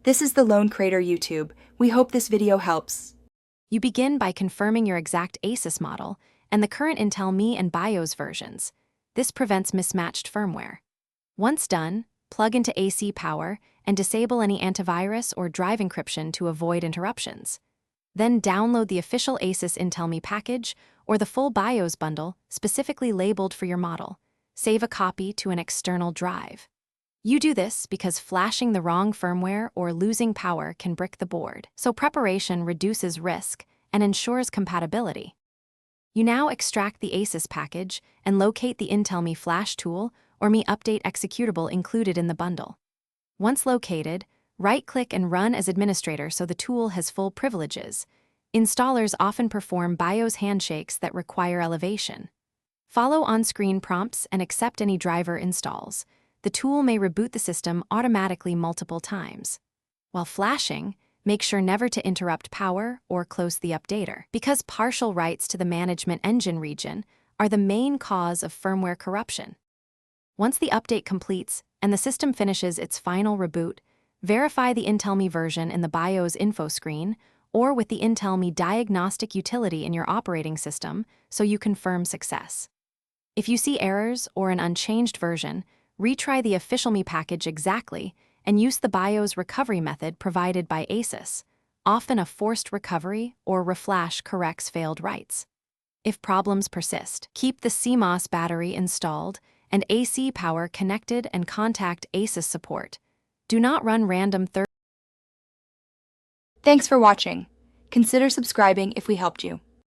This is the Lone Crater YouTube. We hope this video helps. You begin by confirming your exact Asus model and the current Intel Me and BIOS versions. This prevents mismatched firmware. Once done, plug into AC power and disable any antivirus or drive encryption to avoid interruptions. Then download the official Asus Intel Me package or the full BIOS bundle specifically labeled for your model. Save a copy to an external drive. You do this because flashing the wrong firmware or losing power can brick the board, so preparation reduces risk and ensures compatibility. You now extract the Asus package and locate the Intel Me Flash tool or Me Update executable included in the bundle. Once located, right-click and run as administrator so the tool has full privileges. Installers often perform BIOS handshakes that require elevation. Follow on-screen prompts and accept any driver installs. The tool may reboot the system automatically multiple times. While flashing, make sure never to interrupt power or close the updater, because partial writes to the management engine region are the main cause of firmware corruption. Once the update completes and the system finishes its final reboot, verify the Intel Me version in the BIOS info screen or with the Intel Me diagnostic utility in your operating system so you confirm success. If you see errors or an unchanged version, retry the official Me package exactly and use the BIOS recovery method provided by Asus. Often a forced recovery or reflash corrects failed writes. If problems persist, keep the CMOS battery installed and AC power connected and contact Asus support. Do not run random Thanks for watching. Consider subscribing if we helped you.